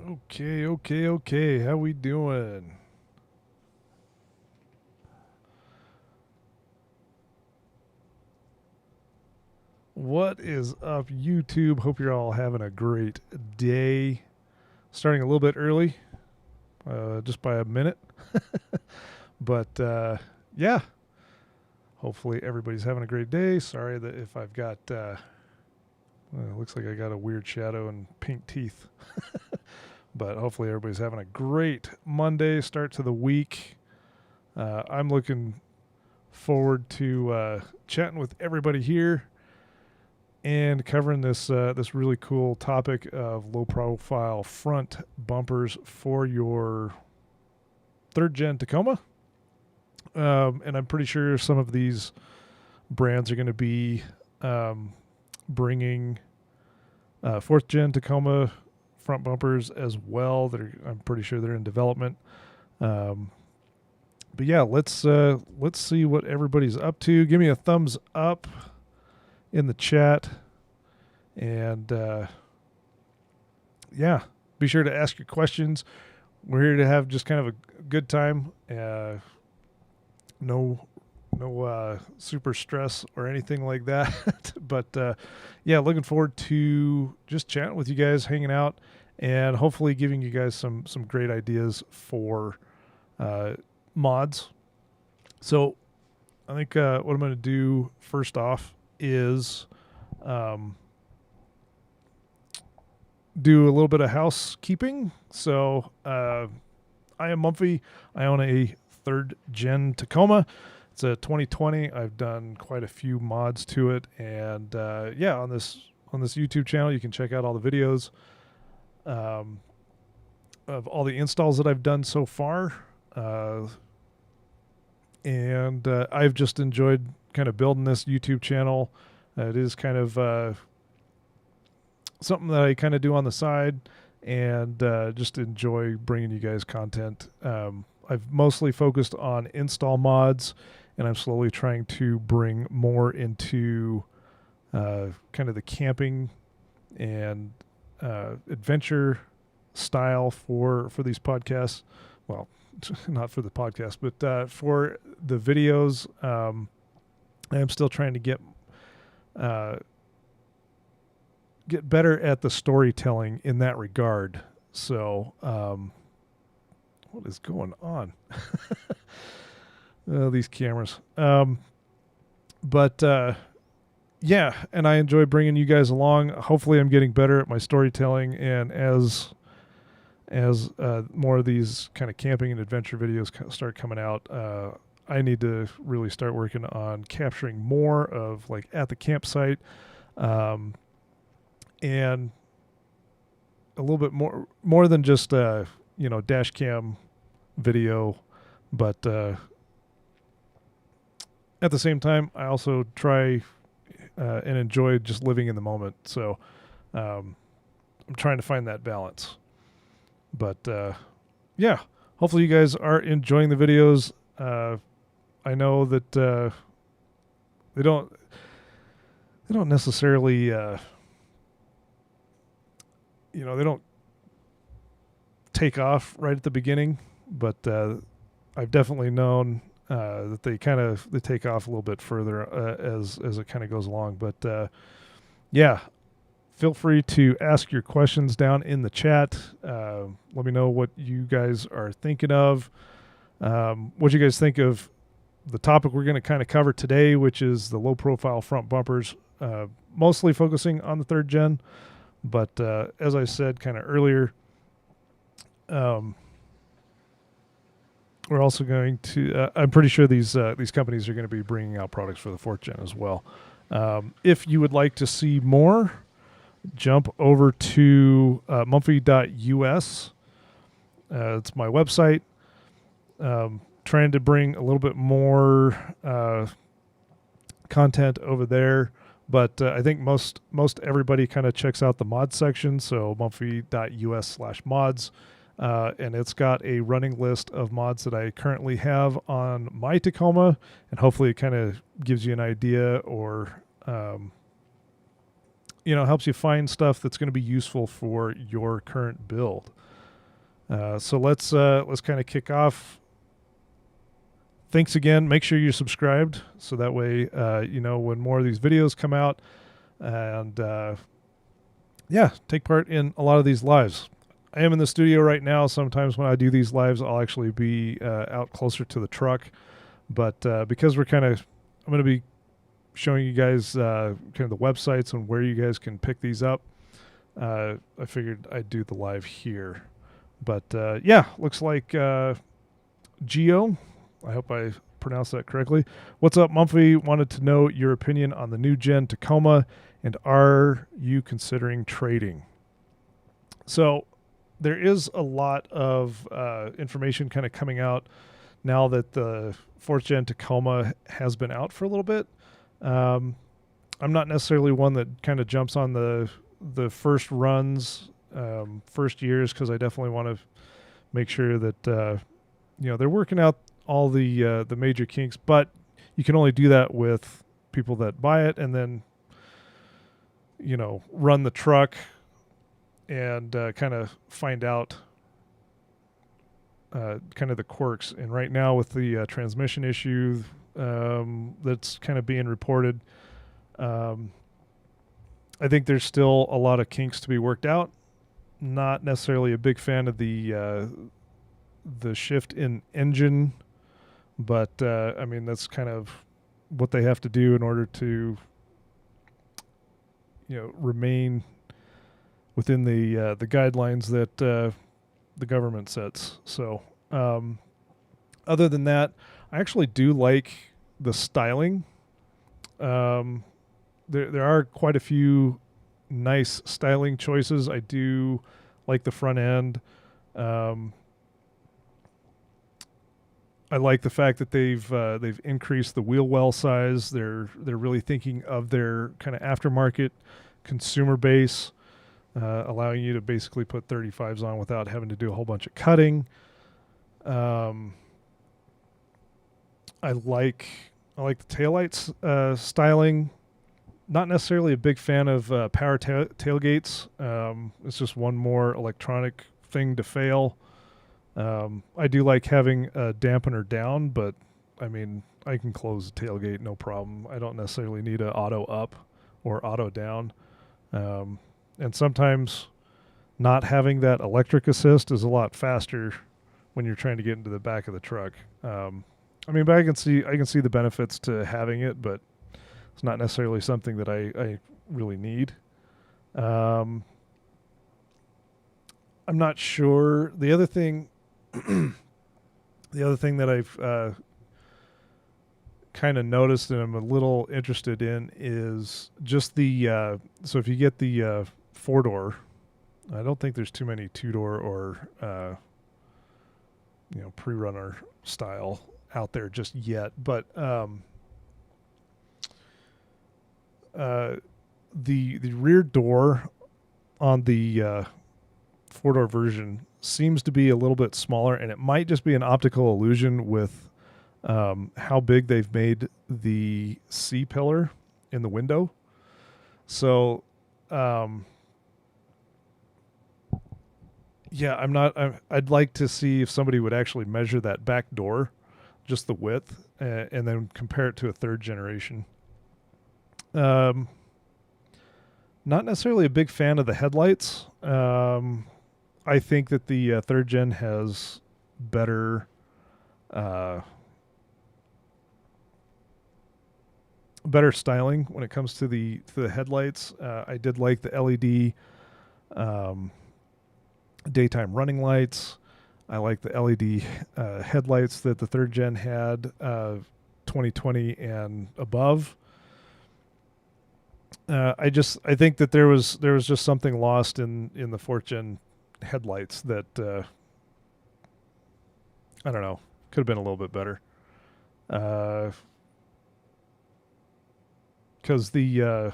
Okay. How we doing? What is up, YouTube? Hope you're all having a great day. Starting a little bit early, just by a minute. But yeah, hopefully everybody's having a great day. Sorry that if I've got, looks like I got a weird shadow and pink teeth. But hopefully everybody's having a great Monday start to the week. I'm looking forward to chatting with everybody here and covering this really cool topic of low profile front bumpers for your third gen Tacoma. And I'm pretty sure some of these brands are going to be bringing fourth gen Tacoma front bumpers as well. I'm pretty sure they're in development. But yeah, let's see what everybody's up to. Give me a thumbs up in the chat, and yeah, be sure to ask your questions. We're here to have just kind of a good time. No super stress or anything like that. But yeah, looking forward to just chatting with you guys, hanging out, and hopefully giving you guys some great ideas for mods. So I think what I'm going to do first off is do a little bit of housekeeping. So I am Mumfy. I own a third gen Tacoma. It's a 2020. I've done quite a few mods to it, and yeah, on this YouTube channel, you can check out all the videos of all the installs that I've done so far. And I've just enjoyed kind of building this YouTube channel. It is kind of something that I kind of do on the side, and just enjoy bringing you guys content. I've mostly focused on install mods, and I'm slowly trying to bring more into kind of the camping and adventure style for these podcasts. Well, not for the podcast, but for the videos. I'm still trying to get better at the storytelling in that regard. So, what is going on? These cameras. But yeah, and I enjoy bringing you guys along. Hopefully, I'm getting better at my storytelling, and as more of these kind of camping and adventure videos start coming out, I need to really start working on capturing more of like at the campsite, and a little bit more than just dash cam video, but at the same time, I also try and enjoy just living in the moment. So I'm trying to find that balance. But yeah, hopefully you guys are enjoying the videos. I know that they don't necessarily they don't take off right at the beginning, but I've definitely known that they take off a little bit further as it kind of goes along. But yeah, feel free to ask your questions down in the chat. Let me know what you guys are thinking of. What you guys think of the topic we're going to kind of cover today, which is the low profile front bumpers, mostly focusing on the third gen. But as I said kind of earlier, we're also going to, I'm pretty sure these companies are going to be bringing out products for the fourth gen as well. If you would like to see more, jump over to mumfy.us. It's my website. Trying to bring a little bit more content over there, but I think most everybody kind of checks out the mod section, so mumfy.us/mods, and it's got a running list of mods that I currently have on my Tacoma, and hopefully it kind of gives you an idea, or helps you find stuff that's going to be useful for your current build. So let's kind of kick off. Thanks again. Make sure you're subscribed so that way you know when more of these videos come out, and yeah, take part in a lot of these lives. I am in the studio right now. Sometimes when I do these lives, I'll actually be out closer to the truck, but because I'm going to be showing you guys kind of the websites and where you guys can pick these up. I figured I'd do the live here. But yeah, looks like Geo. I hope I pronounced that correctly. What's up, Mumfy? Wanted to know your opinion on the new gen Tacoma, and are you considering trading? So there is a lot of information kind of coming out now that the 4th gen Tacoma has been out for a little bit. I'm not necessarily one that kind of jumps on the first runs, first years, because I definitely want to make sure that you know they're working out all the major kinks. But you can only do that with people that buy it and then you know run the truck and kind of find out kind of the quirks. And right now with the transmission issue that's kind of being reported, I think there's still a lot of kinks to be worked out. Not necessarily a big fan of the shift in engine, but I mean that's kind of what they have to do in order to remain within the guidelines that the government sets. So other than that, I actually do like the styling. There are quite a few nice styling choices. I do like the front end. I like the fact that they've increased the wheel well size. They're really thinking of their kind of aftermarket consumer base, allowing you to basically put 35s on without having to do a whole bunch of cutting. I like the taillights styling. Not necessarily a big fan of power tailgates. It's just one more electronic thing to fail. I do like having a dampener down, but I mean, I can close the tailgate no problem. I don't necessarily need an auto up or auto down. And sometimes not having that electric assist is a lot faster when you're trying to get into the back of the truck. I mean, but I can see the benefits to having it, but it's not necessarily something that I really need. I'm not sure. The other thing that I've kind of noticed and I'm a little interested in is just the so if you get the 4-door, I don't think there's too many 2-door or pre-runner style out there just yet, but the rear door on the 4-door version seems to be a little bit smaller, and it might just be an optical illusion with how big they've made the C pillar in the window. So yeah, I'd like to see if somebody would actually measure that back door, just the width, and then compare it to a 3rd generation. Not necessarily a big fan of the headlights. I think that the 3rd gen has better styling when it comes to the headlights. I did like the LED daytime running lights. I like the LED headlights that the 3rd gen had, 2020 and above. I think that there was just something lost in the 4th gen headlights that I don't know, could have been a little bit better. Because the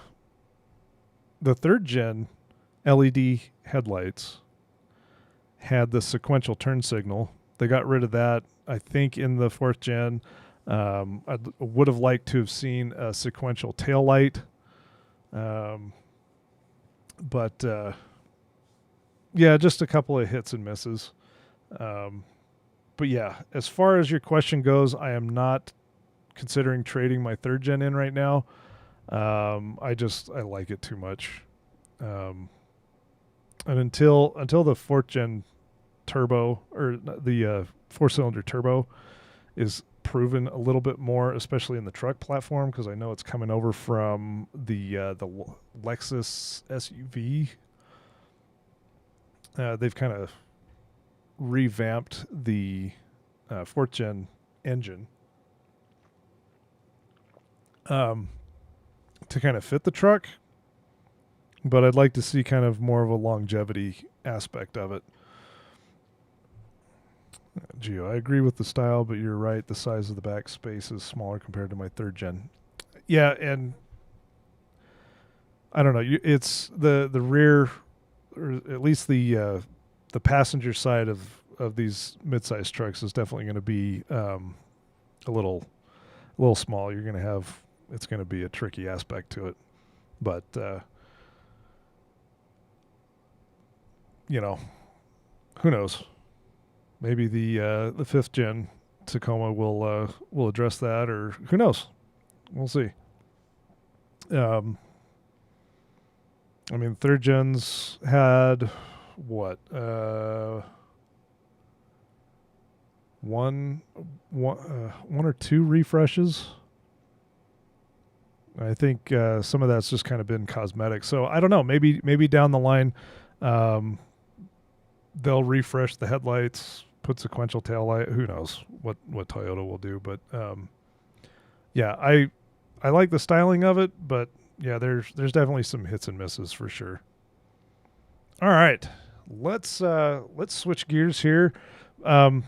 3rd gen LED headlights had the sequential turn signal. They got rid of that, I think, in the 4th gen. I would have liked to have seen a sequential tail light. But yeah, just a couple of hits and misses. But yeah, as far as your question goes, I am not considering trading my third gen in right now. I like it too much. And until the fourth gen turbo or the 4-cylinder turbo is proven a little bit more, especially in the truck platform, because I know it's coming over from the Lexus SUV. They've kind of revamped the fourth gen engine to kind of fit the truck, but I'd like to see kind of more of a longevity aspect of it. Geo, I agree with the style, but you're right. The size of the back space is smaller compared to my third gen. Yeah, and I don't know. It's the rear, or at least the passenger side of these midsize trucks is definitely going to be a little small. You're going to have it's going to be a tricky aspect to it, but you know, who knows? Maybe the fifth gen Tacoma will address that, or who knows? We'll see. Um, I mean, third gens had what one or two refreshes. I think some of that's just kind of been cosmetic. So I don't know. Maybe down the line, um, they'll refresh the headlights, put sequential tail light. Who knows what Toyota will do? But yeah, I like the styling of it, but yeah, there's definitely some hits and misses for sure. All right, let's switch gears here. Um,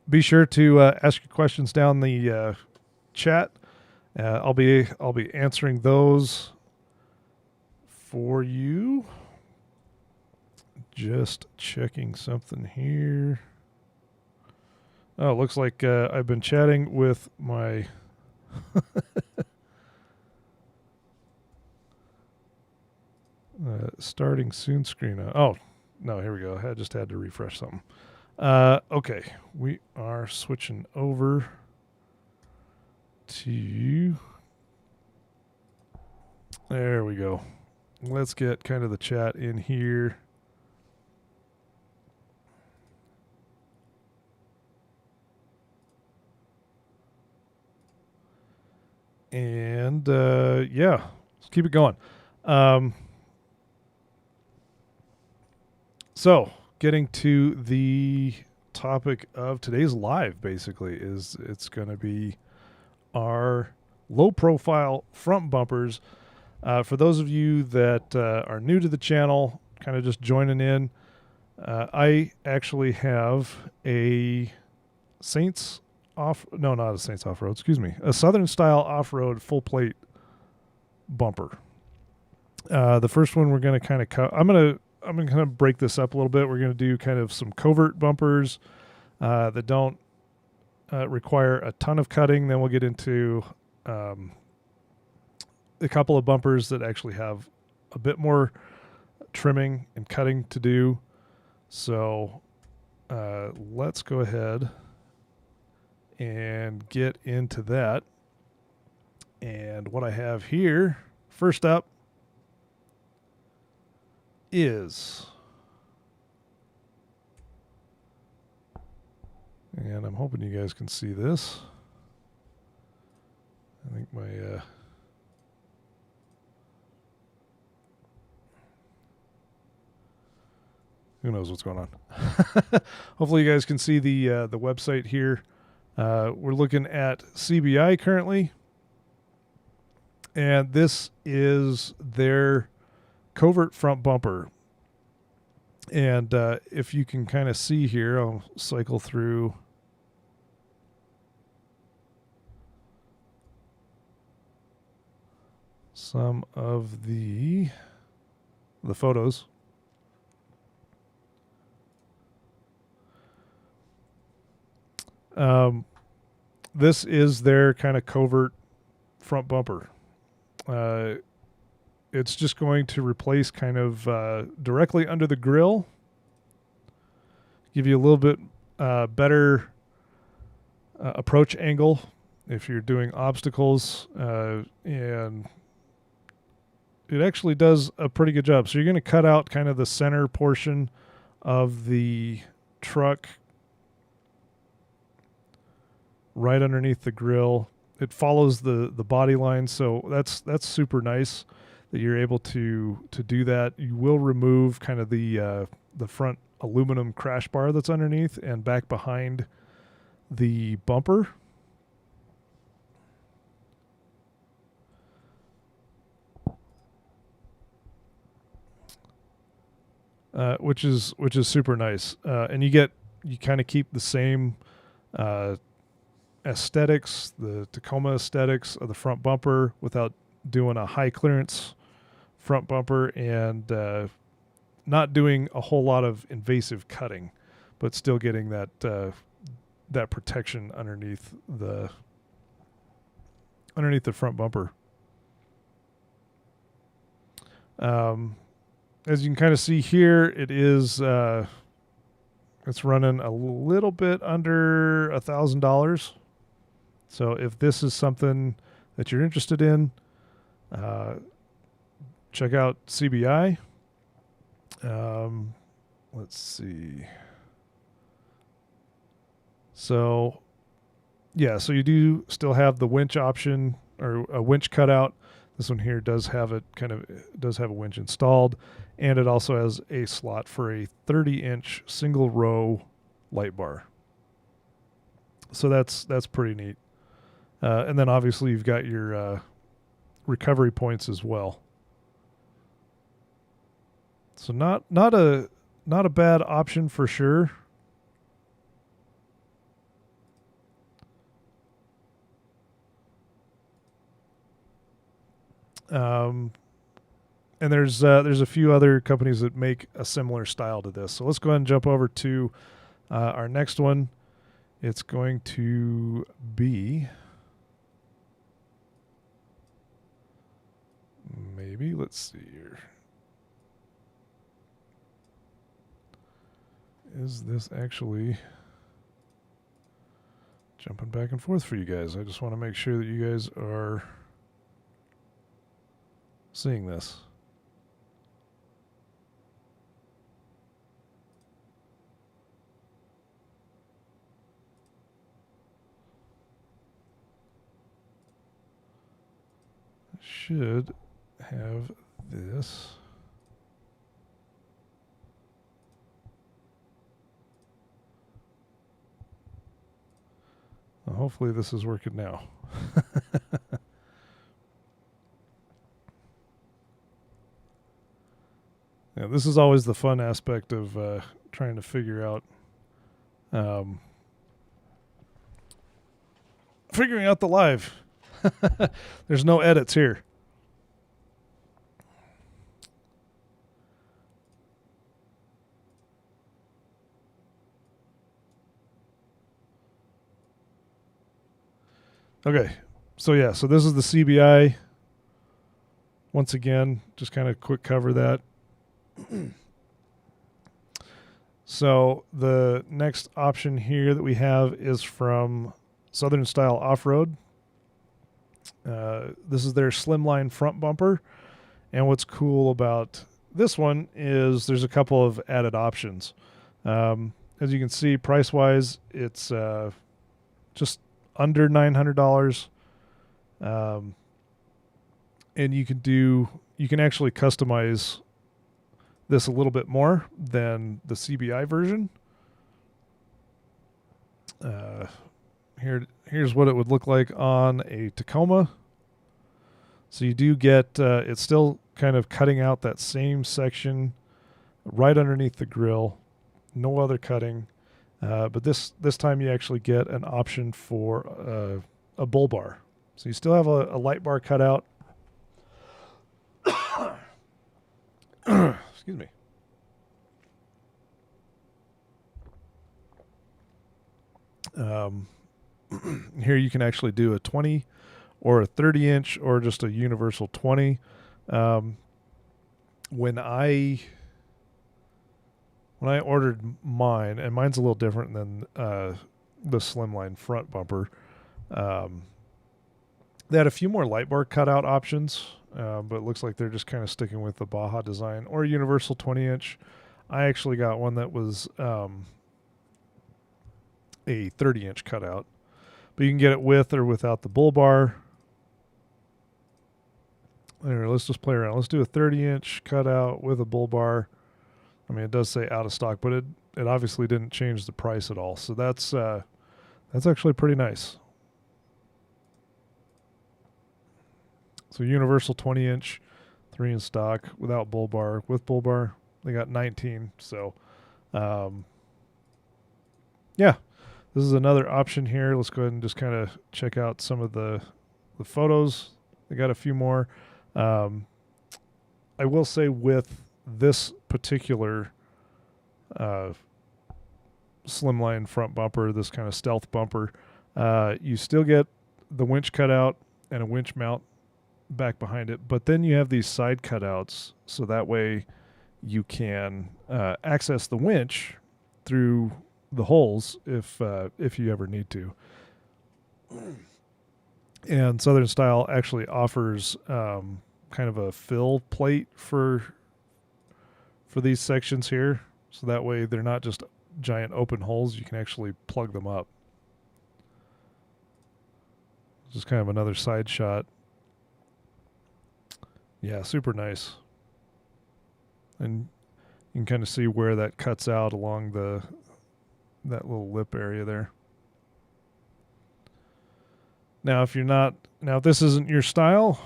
be sure to ask your questions down the chat. I'll be answering those for you. Just checking something here. Oh, looks like I've been chatting with my starting soon screen. Oh, no, here we go. I just had to refresh something. Okay, we are switching over to. There we go. Let's get kind of the chat in here. And yeah, let's keep it going. So, getting to the topic of today's live, basically, is it's going to be our low profile front bumpers. For those of you that are new to the channel, kind of just joining in, I actually have a Saints off, no, not a Saints off road, excuse me, a Southern style off road full plate bumper. The first one we're going to kind of I'm going to kind of break this up a little bit. We're going to do kind of some covert bumpers that don't require a ton of cutting. Then we'll get into a couple of bumpers that actually have a bit more trimming and cutting to do. So let's go ahead and get into that. And what I have here, first up, is, and I'm hoping you guys can see this. I think my who knows what's going on. Hopefully you guys can see the website here. We're looking at CBI currently, and this is their covert front bumper. And if you can kind of see here, I'll cycle through some of the photos. This is their kind of covert front bumper. It's just going to replace kind of directly under the grill. give you a little bit better approach angle if you're doing obstacles, and it actually does a pretty good job. So you're going to cut out kind of the center portion of the truck right underneath the grill. It follows the body line, so that's super nice that you're able to do that. You will remove kind of the front aluminum crash bar that's underneath and back behind the bumper. Which is super nice, and you kind of keep the same aesthetics, the Tacoma aesthetics of the front bumper without doing a high clearance front bumper and not doing a whole lot of invasive cutting, but still getting that that protection underneath the front bumper. As you can kind of see here, it is it's running a little bit under $1,000. So if this is something that you're interested in, check out CBI. Let's see. So yeah, so you do still have the winch option or a winch cutout. This one here does have a winch installed, and it also has a slot for a 30-inch single row light bar. So that's pretty neat. And then obviously you've got your recovery points as well. So not a bad option for sure. And there's a few other companies that make a similar style to this. So let's go ahead and jump over to our next one. It's going to be maybe, let's see here. Is this actually jumping back and forth for you guys? I just want to make sure that you guys are seeing this. Should have this. Well, hopefully this is working now. Yeah, this is always the fun aspect of trying to figure out figuring out the live. There's no edits here. Okay, so yeah, so this is the CBI. Once again, just kind of quick cover that. So the next option here that we have is from Southern Style Off-Road. This is their slimline front bumper. And what's cool about this one is there's a couple of added options. As you can see, price-wise, it's just under $900. And you can actually customize this a little bit more than the CBI version. Here's what it would look like on a Tacoma. So you do get, it's still kind of cutting out that same section right underneath the grill. No other cutting. But this time you actually get an option for a bull bar. So you still have a light bar cut out. Excuse me. Here you can actually do a 20 or a 30-inch or just a universal 20. When I when I ordered mine, and mine's a little different than the slimline front bumper. Um, they had a few more light bar cutout options, but it looks like they're just kind of sticking with the Baja design or universal 20-inch. I actually got one that was a 30-inch cutout, but you can get it with or without the bull bar. There, let's just play around. Let's do a 30-inch cutout with a bull bar. I mean, it does say out of stock, but it obviously didn't change the price at all. So that's actually pretty nice. So universal 20-inch, 3 in stock, without bull bar. With bull bar, they got 19. So, yeah, this is another option here. Let's go ahead and just kind of check out some of the photos. They got a few more. I will say with this particular slimline front bumper, this kind of stealth bumper, you still get the winch cutout and a winch mount back behind it, but then you have these side cutouts, so that way you can access the winch through the holes if you ever need to. And Southern Style actually offers kind of a fill plate for these sections here, so that way they're not just giant open holes. You can actually plug them up. Just kind of another side shot. Yeah, super nice. And you can kind of see where that cuts out along that little lip area there. Now, if this isn't your style,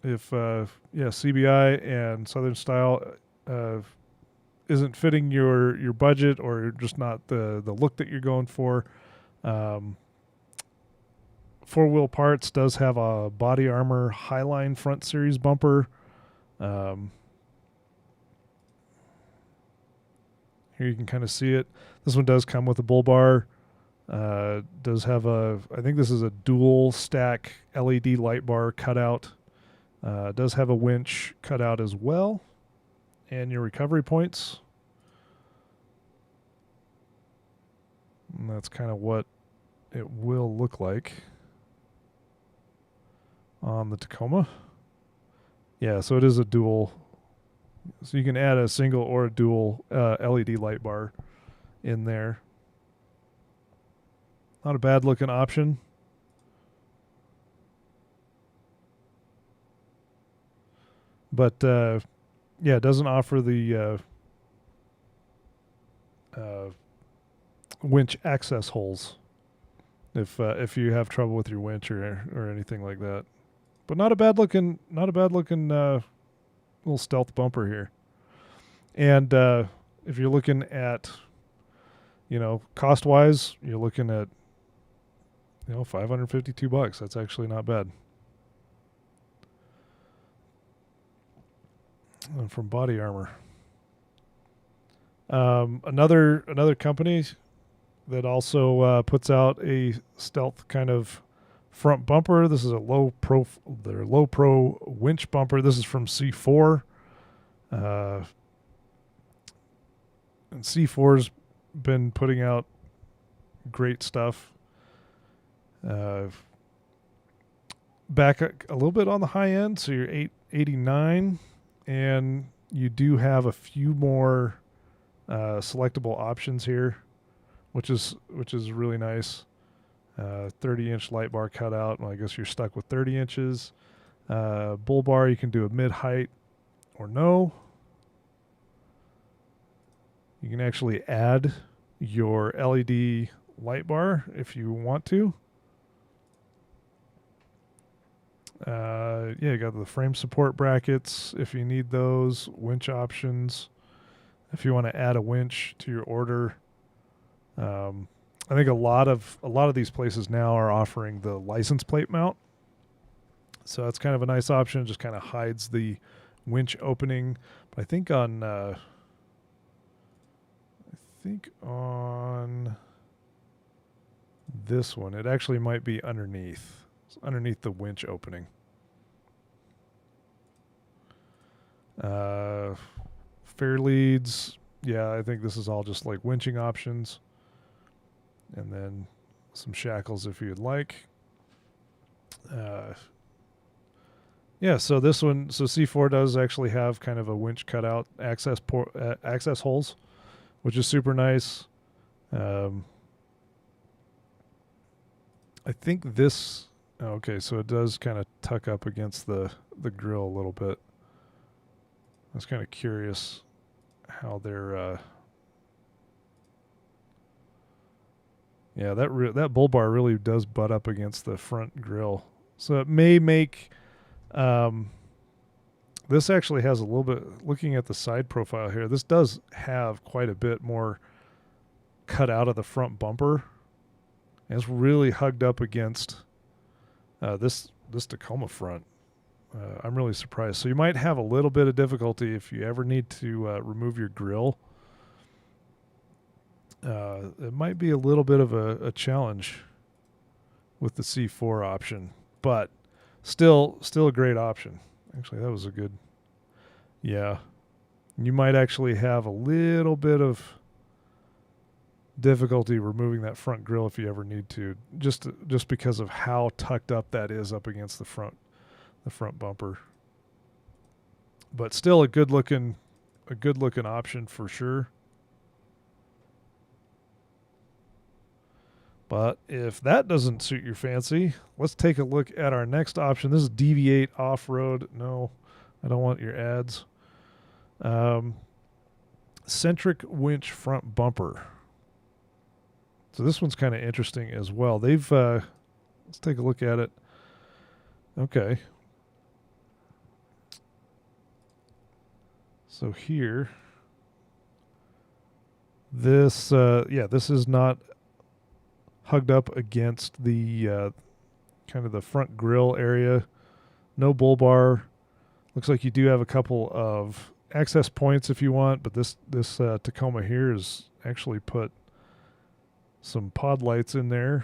if CBI and Southern Style isn't fitting your budget, or just not the look that you're going for, Four Wheel Parts does have a Body Armor Highline Front Series bumper. Here you can kind of see it. This one does come with a bull bar. Does have I think this is a dual stack LED light bar cutout. Does have a winch cutout as well, and your recovery points. And that's kind of what it will look like on the Tacoma. Yeah, so it is a dual. So you can add a single or a dual LED light bar in there. Not a bad looking option. But yeah, it doesn't offer the winch access holes if you have trouble with your winch or anything like that. But not a bad looking little stealth bumper here. And if you're looking at, cost wise, you're looking at $552. That's actually not bad. And from Body Armor. Another company that also puts out a stealth kind of front bumper. This is a low pro winch bumper. This is from C4. And C4's been putting out great stuff. Back a little bit on the high end, so you're $889, and you do have a few more selectable options here, which is really nice. 30-inch light bar cutout. Well, I guess you're stuck with 30 inches. Bull bar, you can do a mid-height or no. You can actually add your LED light bar if you want to. You got the frame support brackets if you need those, winch options if you want to add a winch to your order. I think a lot of these places now are offering the license plate mount, so that's kind of a nice option. It just kind of hides the winch opening. But I think on this one, it actually might be underneath. It's underneath the winch opening. Fair leads, yeah, I think this is all just like winching options. And then some shackles if you'd like. Yeah, so this one, so C4 does actually have kind of a winch cutout access holes, which is super nice. I think this, okay, so it does kind of tuck up against the grill a little bit. I was kind of curious how they're, yeah, that bull bar really does butt up against the front grill. So it may make, this actually has a little bit, looking at the side profile here, this does have quite a bit more cut out of the front bumper. And it's really hugged up against this Tacoma front. I'm really surprised. So you might have a little bit of difficulty if you ever need to remove your grill. It might be a little bit of a challenge with the C4 option, but still a great option. Actually, that was a good, yeah. You might actually have a little bit of difficulty removing that front grill if you ever need to, just because of how tucked up that is up against the front bumper. But still a good looking option for sure. But if that doesn't suit your fancy, let's take a look at our next option. This is Deviate Off-Road. No, I don't want your ads. Centric winch front bumper. So this one's kind of interesting as well. They've, let's take a look at it. Okay. So here, this, this is not hugged up against the kind of the front grill area. No bull bar. Looks like you do have a couple of access points if you want, but this Tacoma here is actually put some pod lights in there.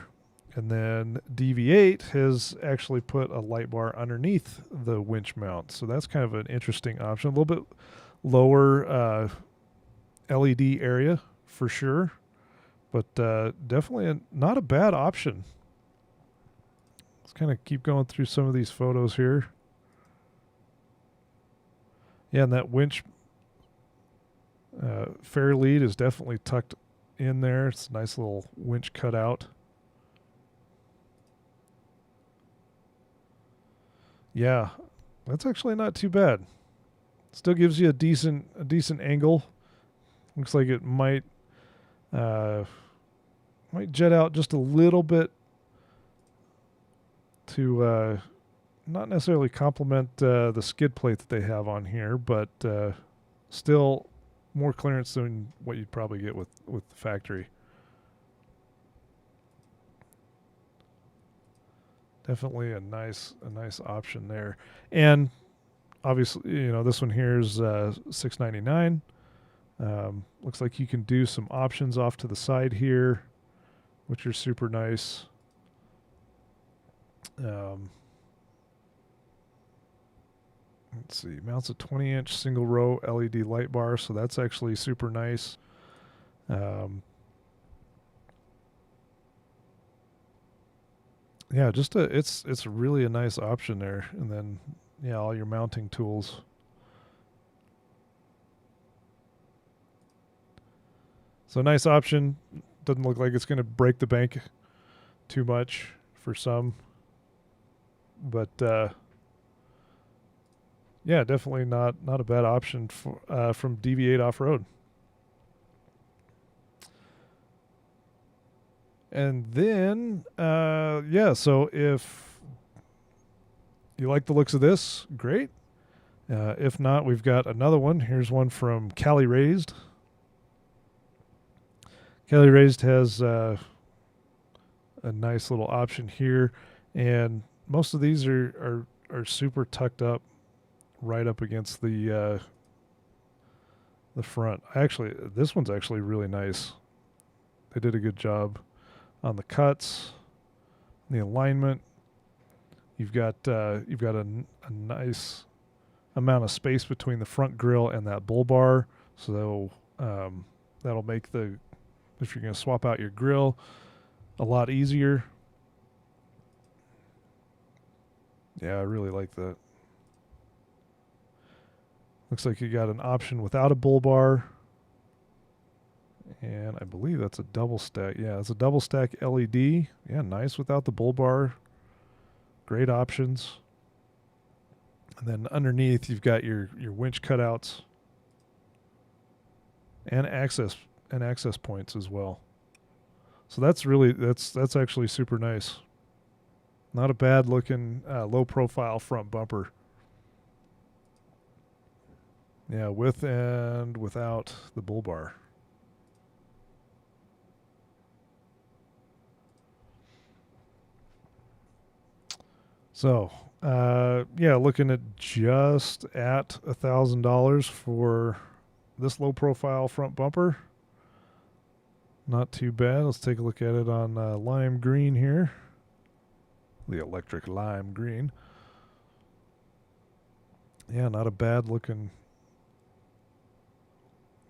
And then Deviate has actually put a light bar underneath the winch mount. So that's kind of an interesting option. A little bit lower LED area for sure, but definitely not a bad option. Let's kind of keep going through some of these photos here. Yeah, and that winch fair lead is definitely tucked in there. It's a nice little winch cutout. Yeah, that's actually not too bad. Still gives you a decent angle. Looks like it might jet out just a little bit to not necessarily complement the skid plate that they have on here, but still more clearance than what you'd probably get with the factory. Definitely a nice option there. And obviously, you know, this one here is $699. Looks like you can do some options off to the side here, which are super nice. Let's see, mounts a 20-inch single row LED light bar, so that's actually super nice. Yeah, just it's really a nice option there. And then yeah, all your mounting tools. So nice option. Doesn't look like it's going to break the bank too much for some, but yeah, definitely not a bad option for, from Deviate Off-Road. And then, yeah, so if you like the looks of this, great. If not, we've got another one. Here's one from Cali Raised. Cali Raised has a nice little option here, and most of these are super tucked up, right up against the front. Actually, this one's actually really nice. They did a good job on the cuts, the alignment. You've got a nice amount of space between the front grille and that bull bar, so That'll make if you're going to swap out your grill, a lot easier. Yeah, I really like that. Looks like you got an option without a bull bar. And I believe that's a double stack. Yeah, it's a double stack LED. Yeah, nice without the bull bar. Great options. And then underneath you've got your winch cutouts and access points as well. So that's actually super nice. Not a bad looking low profile front bumper. Yeah, with and without the bull bar. So, yeah, looking at just at $1,000 for this low profile front bumper. Not too bad. Let's take a look at it on lime green here. The electric lime green. Yeah, not a bad looking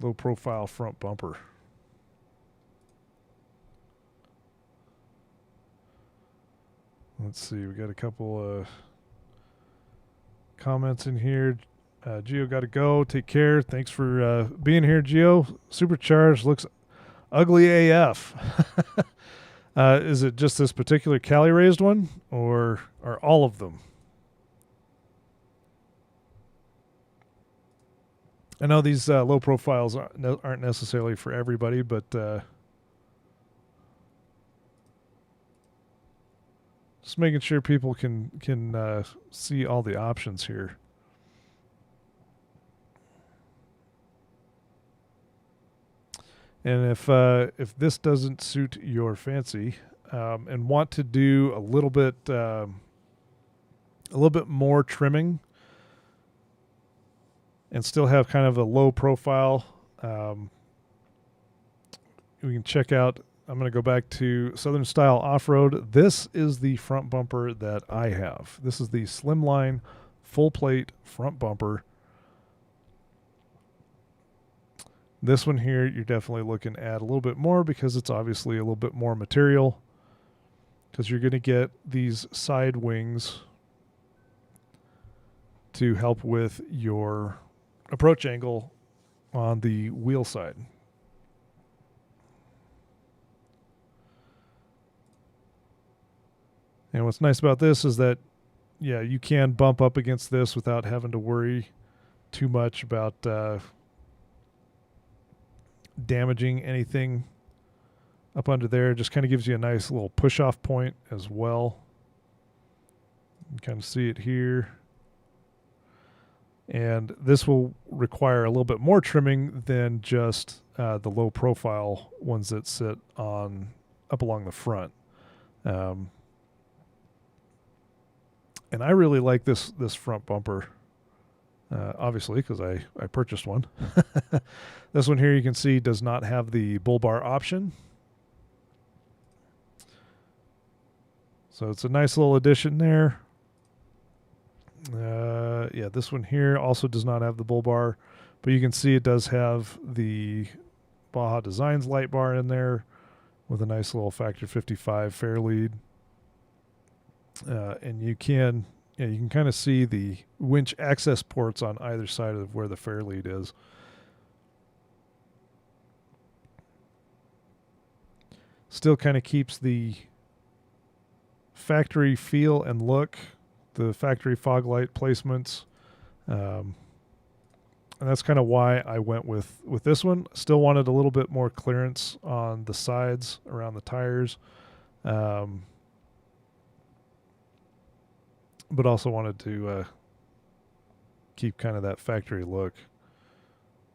low profile front bumper. Let's see, we got a couple comments in here. Geo got to go. Take care. Thanks for being here, Geo. Supercharged looks ugly AF. Is it just this particular Cali raised one, or are all of them? I know these low profiles aren't necessarily for everybody, but just making sure people can see all the options here. And if this doesn't suit your fancy, and want to do a little bit more trimming, and still have kind of a low profile, we can check out. I'm going to go back to Southern Style Off-Road. This is the front bumper that I have. This is the Slimline full plate front bumper. This one here, you're definitely looking at a little bit more because it's obviously a little bit more material, because you're going to get these side wings to help with your approach angle on the wheel side. And what's nice about this is that, yeah, you can bump up against this without having to worry too much about damaging anything up under there. It just kind of gives you a nice little push-off point as well. You can kind of see it here. And this will require a little bit more trimming than just the low profile ones that sit on up along the front. And I really like this front bumper, obviously, because I purchased one. This one here you can see does not have the bull bar option. So it's a nice little addition there. Yeah, this one here also does not have the bull bar, but you can see it does have the Baja Designs light bar in there with a nice little factor 55 fair lead. And you can kind of see the winch access ports on either side of where the fair lead is. Still kind of keeps the factory feel and look, the factory fog light placements. And that's kind of why I went with this one. Still wanted a little bit more clearance on the sides around the tires. But also wanted to keep kind of that factory look.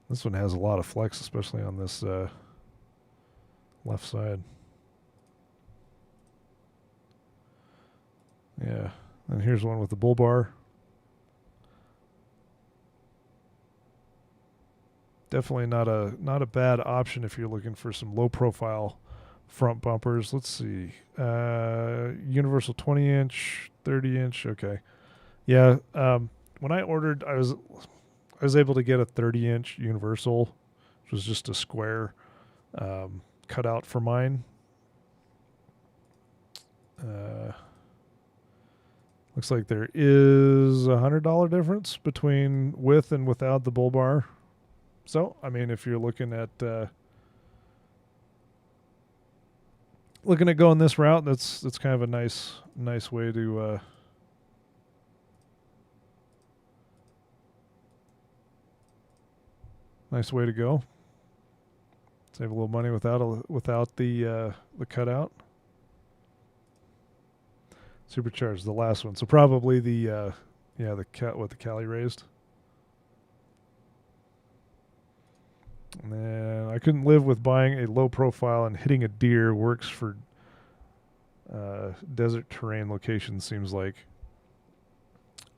This one has a lot of flex, especially on this left side. Yeah, and here's one with the bull bar. Definitely not a bad option if you're looking for some low profile front bumpers. Let's see. Universal 20-inch, 30-inch. Okay. Yeah, when I ordered, I was able to get a 30-inch universal which was just a square cutout for mine. Looks like there is $100 difference between with and without the bull bar. So, I mean, if you're looking at going this route, that's kind of a nice way to nice way to go. Save a little money without the cutout. Supercharged, the last one. So probably the what the Cali raised. And then I couldn't live with buying a low profile and hitting a deer. Works for desert terrain locations, seems like.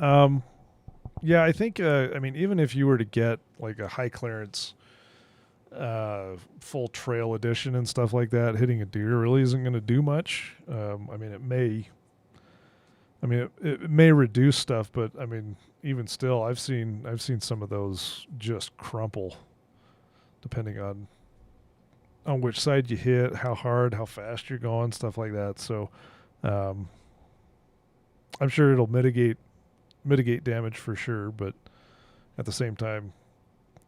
Yeah, I think I mean, even if you were to get like a high clearance full trail edition and stuff like that, hitting a deer really isn't going to do much. I mean, it may reduce stuff, but I mean, even still, I've seen some of those just crumple, depending on which side you hit, how hard, how fast you're going, stuff like that. So, I'm sure it'll mitigate damage for sure, but at the same time,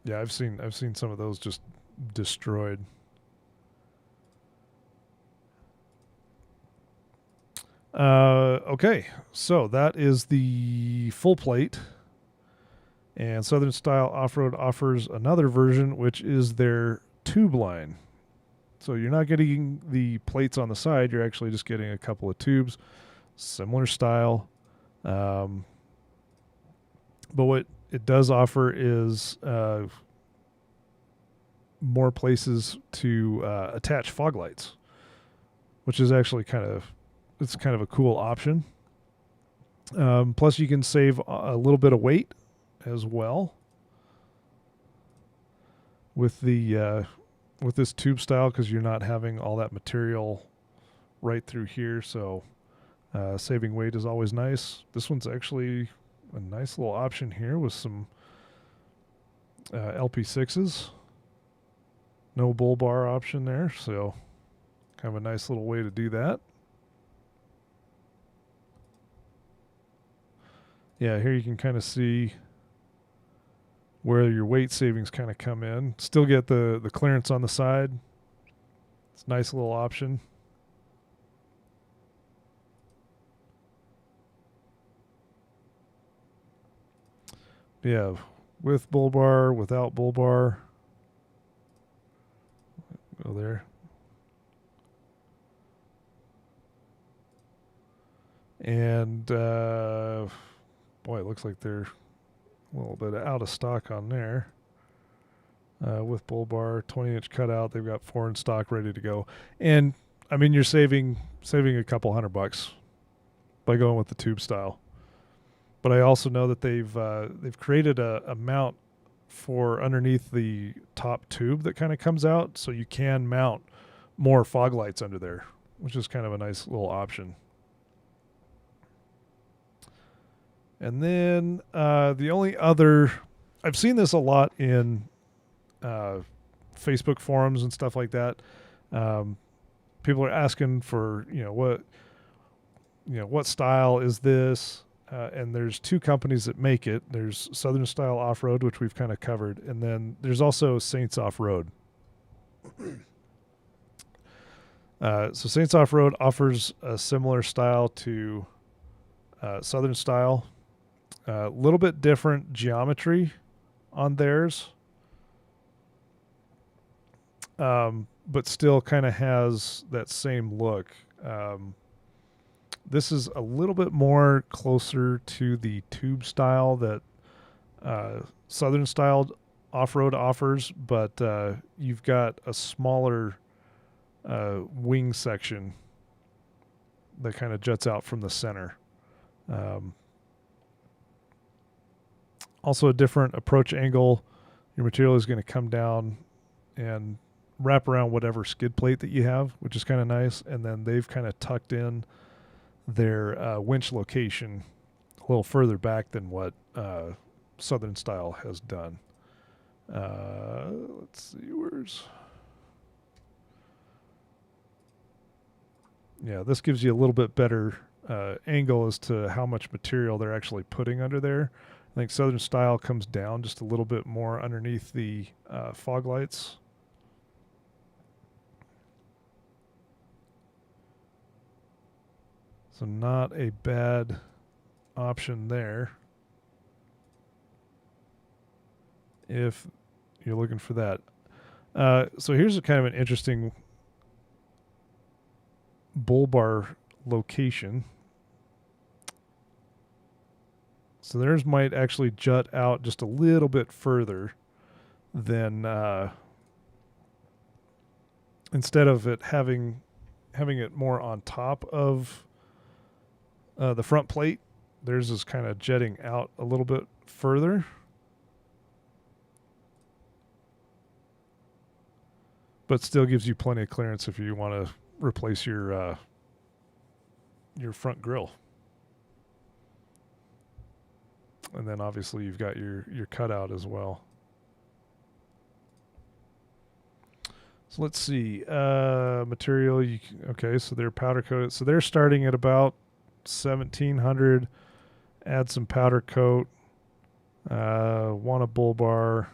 yeah, I've seen some of those just destroyed. Okay, so that is the full plate. And Southern Style Off-Road offers another version, which is their tube line. So you're not getting the plates on the side, you're actually just getting a couple of tubes, similar style. But what it does offer is more places to attach fog lights, which is actually kind of a cool option. Plus, you can save a little bit of weight as well with this tube style, because you're not having all that material right through here. So saving weight is always nice. This one's actually a nice little option here with some LP6s. No bull bar option there, so kind of a nice little way to do that. Yeah, here you can kind of see where your weight savings kind of come in. Still get the clearance on the side. It's a nice little option. Yeah, with bull bar, without bull bar. Go there. And boy, it looks like they're a little bit out of stock on there. With bull bar, 20-inch cutout, they've got 4 in stock ready to go. And I mean, you're saving a couple $100 by going with the tube style. But I also know that they've created a mount for underneath the top tube that kind of comes out, so you can mount more fog lights under there, which is kind of a nice little option. And then the only other, I've seen this a lot in Facebook forums and stuff like that. People are asking for, what style is this? And there's two companies that make it. There's Southern Style Off-Road, which we've kind of covered, and then there's also Saints Off-Road. So Saints Off-Road offers a similar style to Southern Style. A little bit different geometry on theirs, but still kind of has that same look. This is a little bit more closer to the tube style that Southern Style Off-Road offers, but you've got a smaller wing section that kind of juts out from the center. Also a different approach angle. Your material is going to come down and wrap around whatever skid plate that you have, which is kind of nice. And then they've kind of tucked in their winch location a little further back than what Southern Style has done. Let's see, where's... Yeah, this gives you a little bit better angle as to how much material they're actually putting under there. I think Southern Style comes down just a little bit more underneath the fog lights. So not a bad option there if you're looking for that. So here's a kind of an interesting bull bar location. So theirs might actually jut out just a little bit further than instead of it having it more on top of the front plate. Theirs is kind of jetting out a little bit further. But still gives you plenty of clearance if you want to replace your front grille. And then obviously you've got your cutout as well. So let's see. Material. Okay, so they're powder coated. So they're starting at about 1,700. Add some powder coat. Want a bull bar.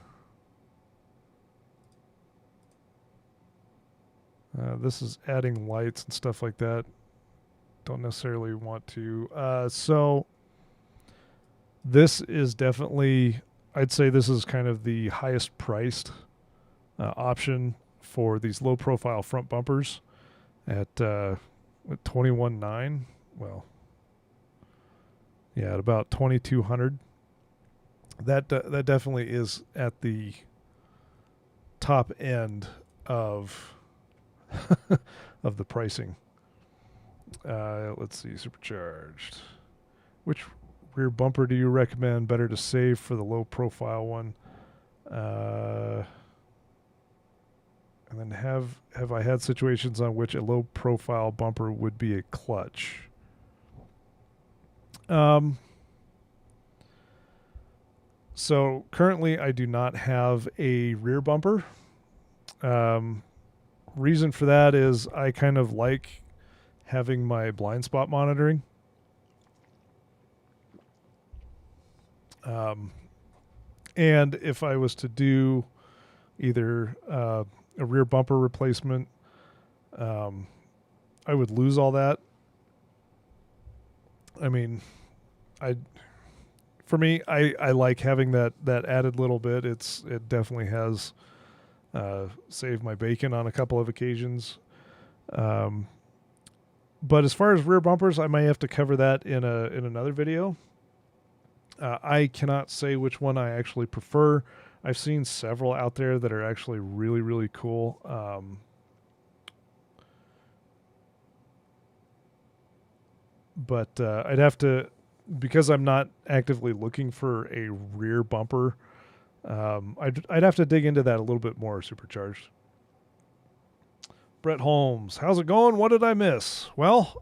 This is adding lights and stuff like that. Don't necessarily want to. So this is definitely, I'd say this is kind of the highest priced option for these low profile front bumpers at $21,900. Well, yeah, at about $2,200. That definitely is at the top end of of the pricing. Let's see, supercharged. Which rear bumper do you recommend? Better to save for the low profile one. And then have I had situations on which a low profile bumper would be a clutch? So currently I do not have a rear bumper. Reason for that is I kind of like having my blind spot monitoring. And if I was to do either a rear bumper replacement, I would lose all that. I mean, for me, I like having that added little bit. It definitely has saved my bacon on a couple of occasions. But as far as rear bumpers, I may have to cover that in another video. I cannot say which one I actually prefer. I've seen several out there that are actually really, really cool. But I'd have to, because I'm not actively looking for a rear bumper, I'd have to dig into that a little bit more, Supercharged. Brett Holmes, how's it going? What did I miss? Well,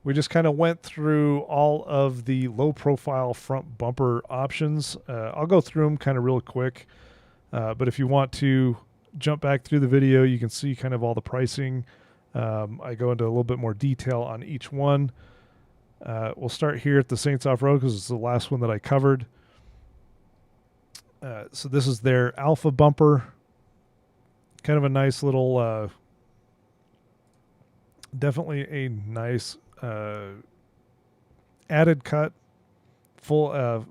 we just kind of went through all of the low profile front bumper options. I'll go through them kind of real quick. But if you want to jump back through the video, you can see kind of all the pricing. I go into a little bit more detail on each one. We'll start here at the Saints Off-Road because it's the last one that I covered. So this is their Alpha bumper. Kind of a nice little, definitely a nice added cut, full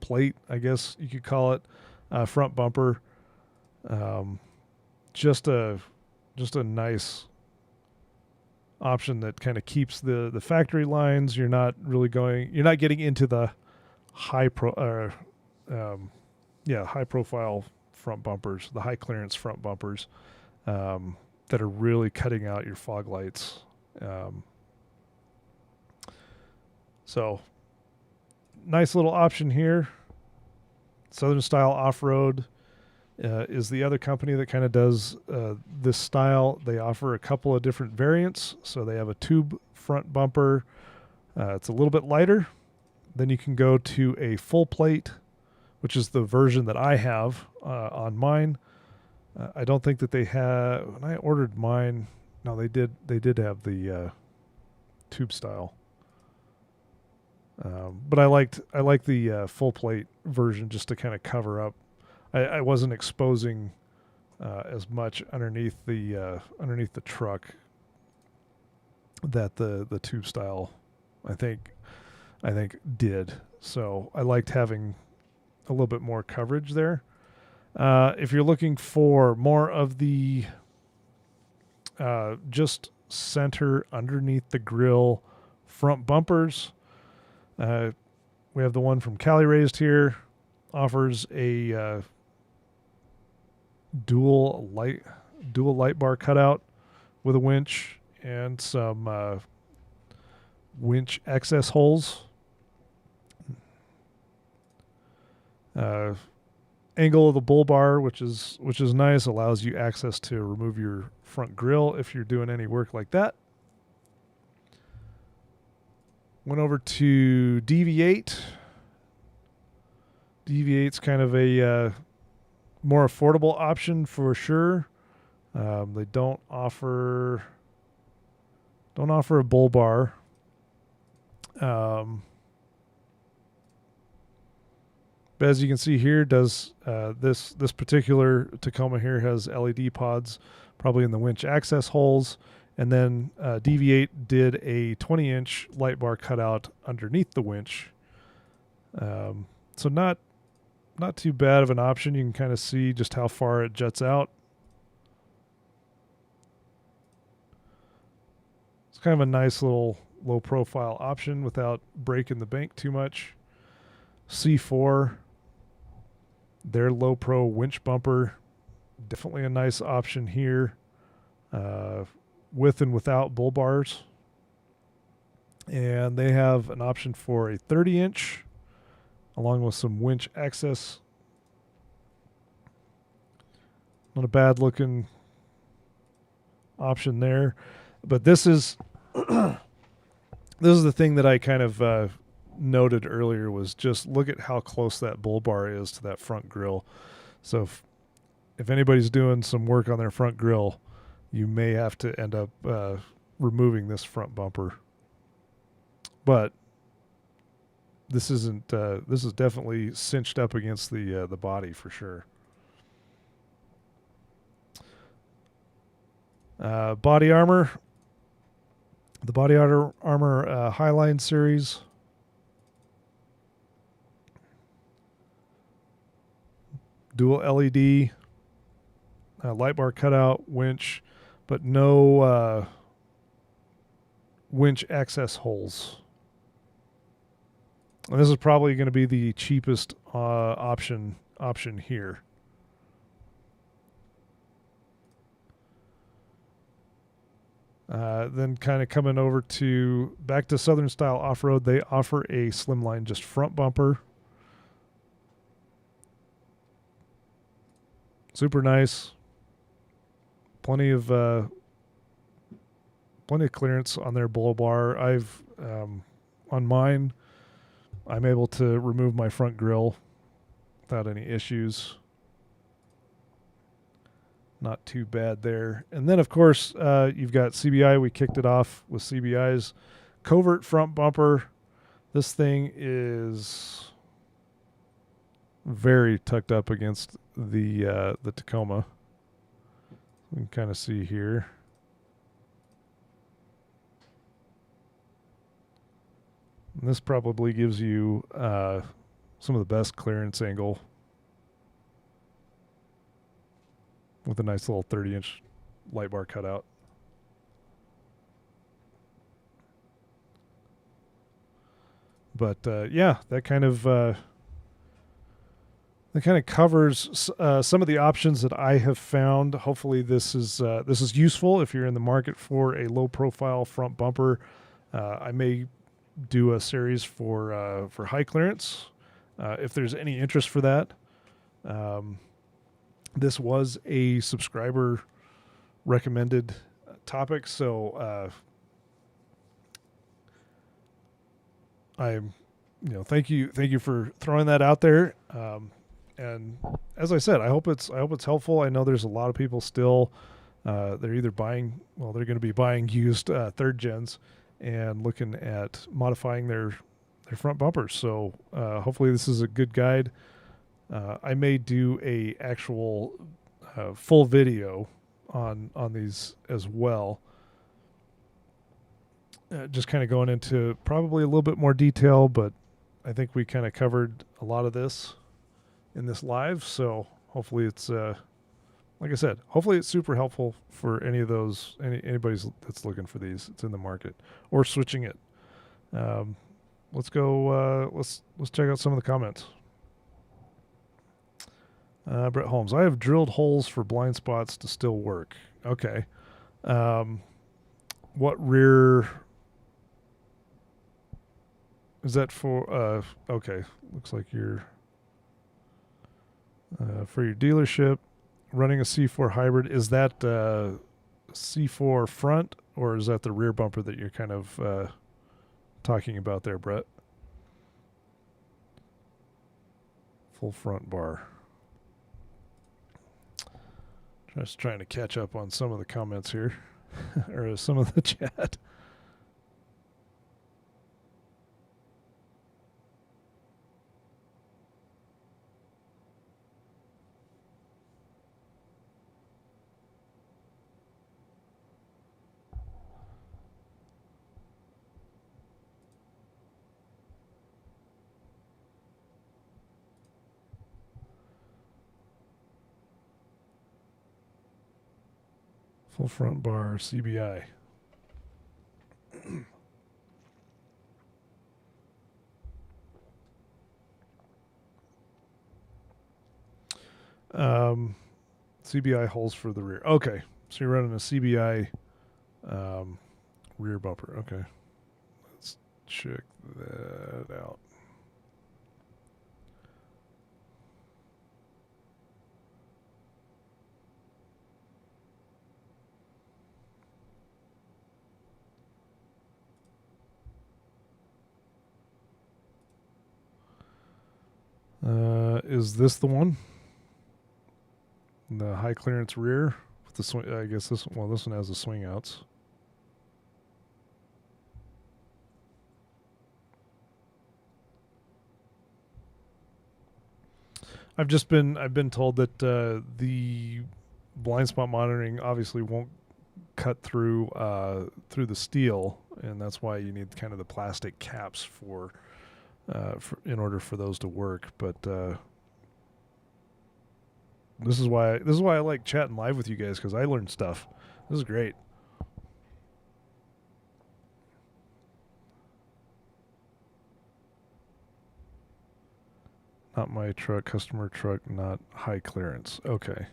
plate, I guess you could call it, front bumper. Just a nice option that kind of keeps the factory lines. You're not getting into the high profile front bumpers, the high clearance front bumpers that are really cutting out your fog lights. So nice little option here. Southern Style Off-Road is the other company that kind of does this style. They offer a couple of different variants. So they have a tube front bumper. It's a little bit lighter. Then you can go to a full plate, which is the version that I have on mine. I don't think that they had, when I ordered mine, no, they did have the tube style. But I liked the full plate version just to kind of cover up. I wasn't exposing as much underneath the truck that the tube style I think did. So I liked having a little bit more coverage there. If you're looking for more of the just center underneath the grill front bumpers, we have the one from Cali Raised here. Offers a dual light bar cutout with a winch and some winch access holes. Angle of the bull bar, which is nice, allows you access to remove your front grill if you're doing any work like that. Went over to Deviate. Deviate's kind of a more affordable option for sure. They don't offer a bull bar. But as you can see here, does this particular Tacoma here has LED pods, probably in the winch access holes, and then Deviate did a 20-inch light bar cutout underneath the winch. So not too bad of an option. You can kind of see just how far it juts out. It's kind of a nice little low profile option without breaking the bank too much. C4, their low pro winch bumper, definitely a nice option here, with and without bull bars. And they have an option for a 30-inch along with some winch access. Not a bad looking option there. But this is the thing that I kind of noted earlier, was just look at how close that bull bar is to that front grill. So if anybody's doing some work on their front grill, you may have to end up removing this front bumper. But this isn't. This is definitely cinched up against the body for sure. Body armor. The body armor Highline series. Dual LED, light bar cutout, winch, but no winch access holes. And this is probably going to be the cheapest option here. Then kind of coming over to back to Southern Style Off-Road, they offer a slimline just front bumper. Super nice. Plenty of clearance on their blow bar. I've on mine, I'm able to remove my front grill without any issues. Not too bad there. And then, of course, you've got CBI. We kicked it off with CBI's covert front bumper. This thing is very tucked up against the Tacoma. You can kind of see here. And this probably gives you some of the best clearance angle with a nice little 30-inch light bar cutout. But yeah, that kind of covers some of the options that I have found. Hopefully, this is useful if you're in the market for a low-profile front bumper. I may do a series for high clearance if there's any interest for that. This was a subscriber recommended topic, so I'm thank you for throwing that out there. And as I said, I hope it's helpful. I know there's a lot of people still. They're either they're going to be buying used third gens and looking at modifying their front bumpers. So hopefully this is a good guide. I may do a actual full video on these as well. Just kind of going into probably a little bit more detail, but I think we kind of covered a lot of this in this live. So hopefully it's like I said, hopefully it's super helpful for anybody that's looking for these. It's in the market or switching it. Let's go. Let's check out some of the comments. Brett Holmes, I have drilled holes for blind spots to still work. Okay. What rear is that for? Okay. Looks like you're for your dealership running a C4 hybrid. Is that C4 front or is that the rear bumper that you're kind of talking about there, Brett? Full front bar. Just trying to catch up on some of the comments here, or some of the chat. Full front bar, CBI. CBI holes for the rear. Okay, so you're running a CBI rear bumper. Okay, let's check that out. Is this the one? The high clearance rear with the swing. I guess this one has the swing outs. I've been told that the blind spot monitoring obviously won't cut through the steel, and that's why you need kind of the plastic caps for in order for those to work. But this is why I like chatting live with you guys, because I learned stuff. This is great. Not my truck, customer truck, not high clearance. Okay.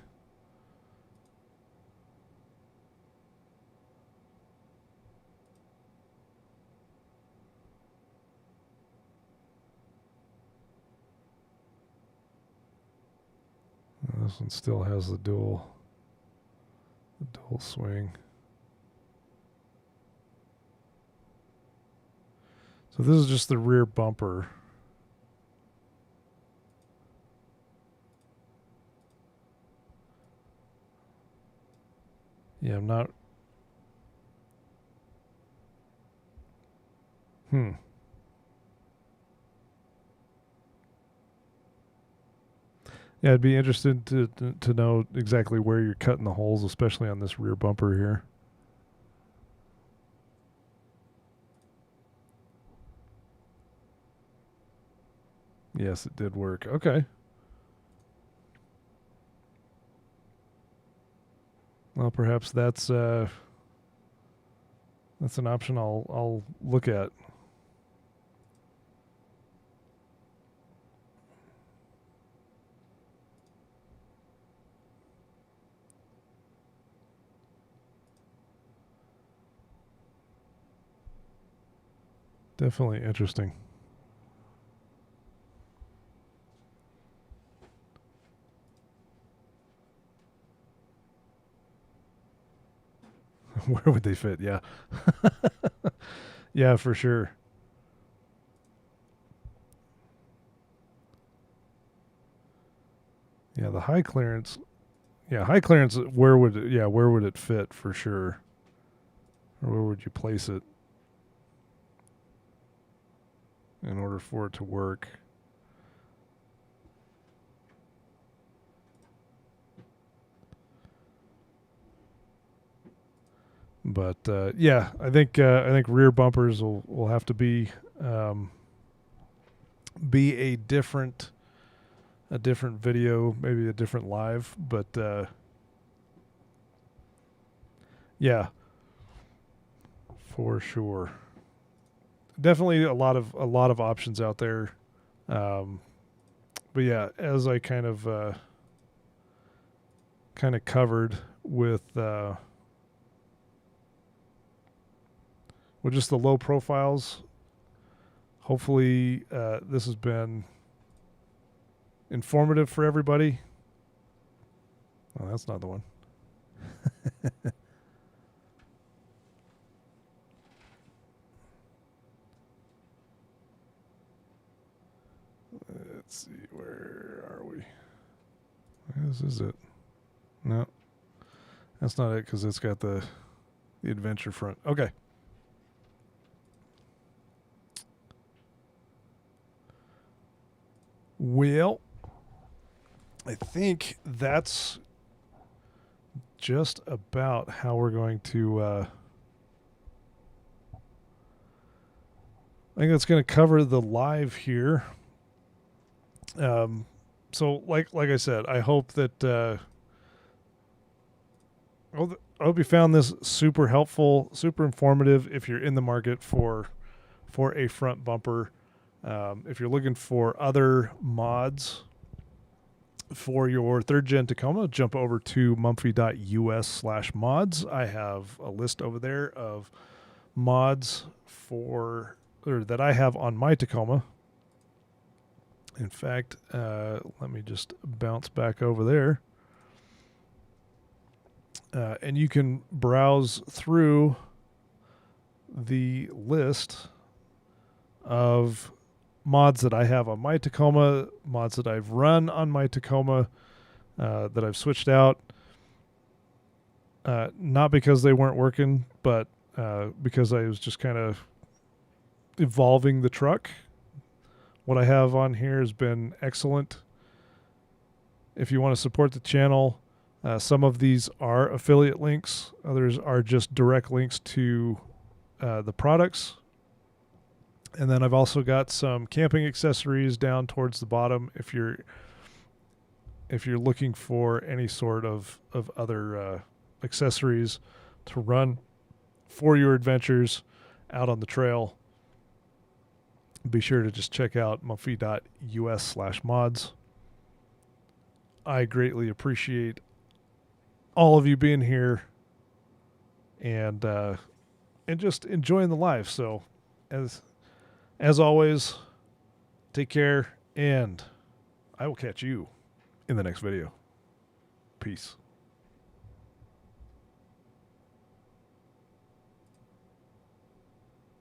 This one still has the dual swing. So this is just the rear bumper. Yeah, I'm not. Yeah, I'd be interested to know exactly where you're cutting the holes, especially on this rear bumper here. Yes, it did work. Okay. Well, perhaps that's an option I'll look at. Definitely interesting. Where would they fit? Yeah. Yeah, for sure. Yeah, the high clearance. Yeah, high clearance. Where would it fit for sure? Or where would you place it in order for it to work? But yeah, I think rear bumpers will have to be a different video, maybe a different live. But yeah, for sure, definitely a lot of options out there. Um, but yeah, as I kind of covered with just the low profiles. Hopefully, this has been informative for everybody. Oh, that's not the one. Let's see, where are we? This is it. No, that's not it because it's got the adventure front. Okay. Well, I think that's just about how we're going to. I think that's going to cover the live here. So like I said, I hope that I hope you found this super helpful, super informative. If you're in the market for a front bumper, if you're looking for other mods for your third gen Tacoma, jump over to mumfy.us/mods. I have a list over there of mods that I have on my Tacoma. In fact, let me just bounce back over there. And you can browse through the list of mods that I have on my Tacoma, mods that I've run on my Tacoma, that I've switched out. Not because they weren't working, but because I was just kind of evolving the truck. What I have on here has been excellent. If you want to support the channel, some of these are affiliate links. Others are just direct links to the products. And then I've also got some camping accessories down towards the bottom if you're looking for any sort of other accessories to run for your adventures out on the trail. Be sure to just check out mumfy.us/mods. I greatly appreciate all of you being here and just enjoying the life. So as always, take care, and I will catch you in the next video. Peace.